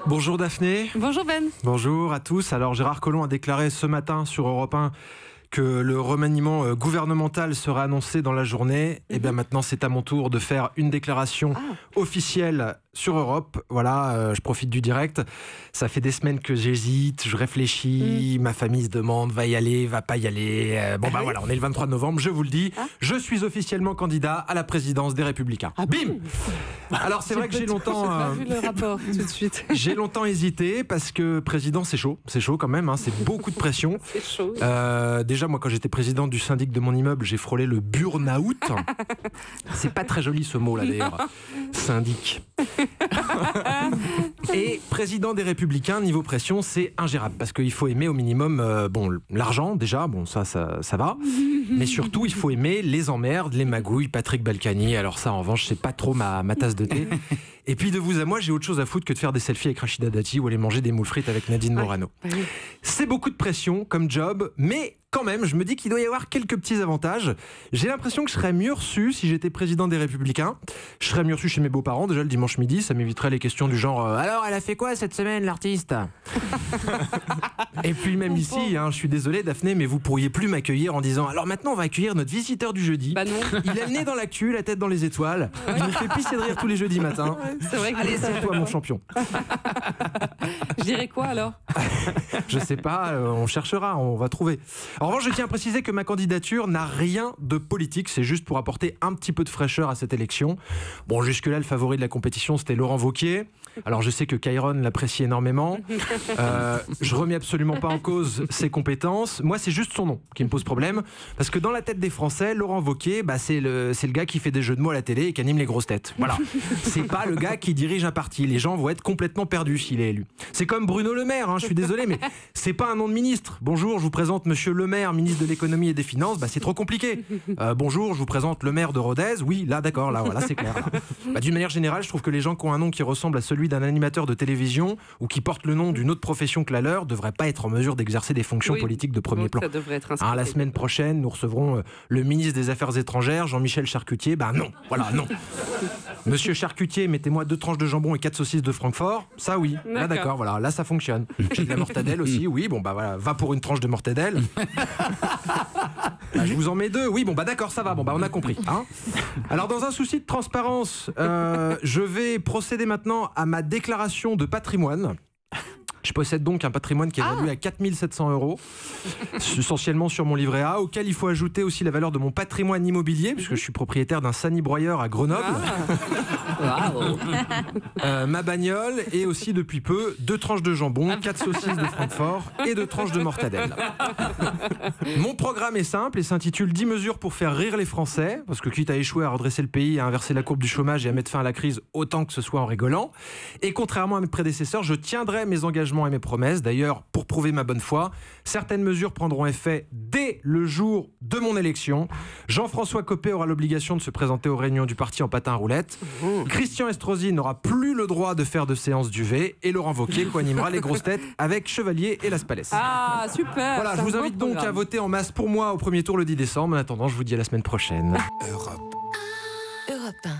Bonjour Daphné. Bonjour Ben. Bonjour à tous. Alors Gérard Collomb a déclaré ce matin sur Europe 1 que le remaniement gouvernemental sera annoncé dans la journée. Et bien maintenant c'est à mon tour de faire une déclaration officielle sur Europe. Voilà, je profite du direct. Ça fait des semaines que j'hésite, je réfléchis, ma famille se demande, va y aller, va pas y aller. Voilà, on est le 23 novembre, je vous le dis, je suis officiellement candidat à la présidence des Républicains. Bim. Alors c'est vrai que j'ai longtemps... J'ai pas vu le rapport tout de suite. J'ai longtemps hésité parce que président c'est chaud quand même, hein, c'est beaucoup de pression. C'est chaud. Déjà moi quand j'étais président du syndic de mon immeuble, j'ai frôlé le burn-out. C'est pas très joli ce mot là d'ailleurs, syndic. Et président des Républicains, niveau pression, c'est ingérable parce qu'il faut aimer au minimum l'argent déjà, ça va, mais surtout il faut aimer les emmerdes, les magouilles, Patrick Balkany. Alors ça en revanche c'est pas trop ma tasse de thé. Et puis de vous à moi j'ai autre chose à foutre que de faire des selfies avec Rachida Dati ou aller manger des moules frites avec Nadine Morano. C'est beaucoup de pression comme job, mais quand même, je me dis qu'il doit y avoir quelques petits avantages. J'ai l'impression que je serais mieux reçu si j'étais président des Républicains. Je serais mieux reçu chez mes beaux-parents, déjà le dimanche midi, ça m'éviterait les questions du genre alors, elle a fait quoi cette semaine, l'artiste? Et puis même ici, je suis désolé Daphné, mais vous pourriez plus m'accueillir en disant alors maintenant on va accueillir notre visiteur du jeudi. Bah non. Il a le nez dans l'actu, la tête dans les étoiles. Il nous fait pisser de rire tous les jeudis matins. C'est vrai que Allez, c'est toi mon champion. je dirais quoi alors? Je sais pas, on cherchera, on va trouver. En revanche, je tiens à préciser que ma candidature n'a rien de politique, c'est juste pour apporter un petit peu de fraîcheur à cette élection. Bon, jusque-là, le favori de la compétition, c'était Laurent Wauquiez. Alors, je sais que Kairon l'apprécie énormément. Je remets absolument pas en cause ses compétences. Moi, c'est juste son nom qui me pose problème. Parce que dans la tête des Français, Laurent Wauquiez, c'est le gars qui fait des jeux de mots à la télé et qui anime les grosses têtes. Voilà. C'est pas le gars qui dirige un parti. Les gens vont être complètement perdus s'il est élu. C'est comme Bruno Le Maire, je suis désolé, mais c'est pas un nom de ministre. Bonjour, je vous présente Monsieur Le Maire, ministre de l'économie et des finances. C'est trop compliqué. Bonjour, je vous présente le maire de Rodez. Oui, là, d'accord, là, voilà, c'est clair. D'une manière générale, je trouve que les gens qui ont un nom qui ressemble à celui d'un animateur de télévision ou qui portent le nom d'une autre profession que la leur devraient pas être en mesure d'exercer des fonctions politiques de premier plan. Ça devrait être inscrit. La semaine prochaine, nous recevrons le ministre des Affaires étrangères, Jean-Michel Charcutier. Non, voilà, non. Monsieur Charcutier, mettez-moi 2 tranches de jambon et 4 saucisses de Francfort. Ça, oui. Là, d'accord, voilà, là, ça fonctionne. J'ai de la mortadelle aussi, oui. Voilà, va pour une tranche de mortadelle. Je vous en mets 2. Oui, d'accord, ça va. On a compris. Alors, dans un souci de transparence, je vais procéder maintenant à ma déclaration de patrimoine. Je possède donc un patrimoine qui est évalué à 4 700 €, essentiellement sur mon livret A, auquel il faut ajouter aussi la valeur de mon patrimoine immobilier, puisque je suis propriétaire d'un sani-broyeur à Grenoble, ma bagnole et aussi depuis peu 2 tranches de jambon, 4 saucisses de Francfort et 2 tranches de mortadelle. Mon programme est simple et s'intitule 10 mesures pour faire rire les Français, parce que quitte à échouer à redresser le pays, à inverser la courbe du chômage et à mettre fin à la crise, autant que ce soit en rigolant. Et contrairement à mes prédécesseurs, je tiendrai mes engagements et mes promesses. D'ailleurs, pour prouver ma bonne foi, certaines mesures prendront effet dès le jour de mon élection. Jean-François Copé aura l'obligation de se présenter aux réunions du parti en patin à roulettes. Christian Estrosi n'aura plus le droit de faire de séance d'UV et Laurent Wauquiez co-animera les grosses têtes avec Chevalier et Las Palais. Ah, super. Voilà, je vous invite donc à voter en masse pour moi au premier tour le 10 décembre. En attendant, je vous dis à la semaine prochaine. Europe 1.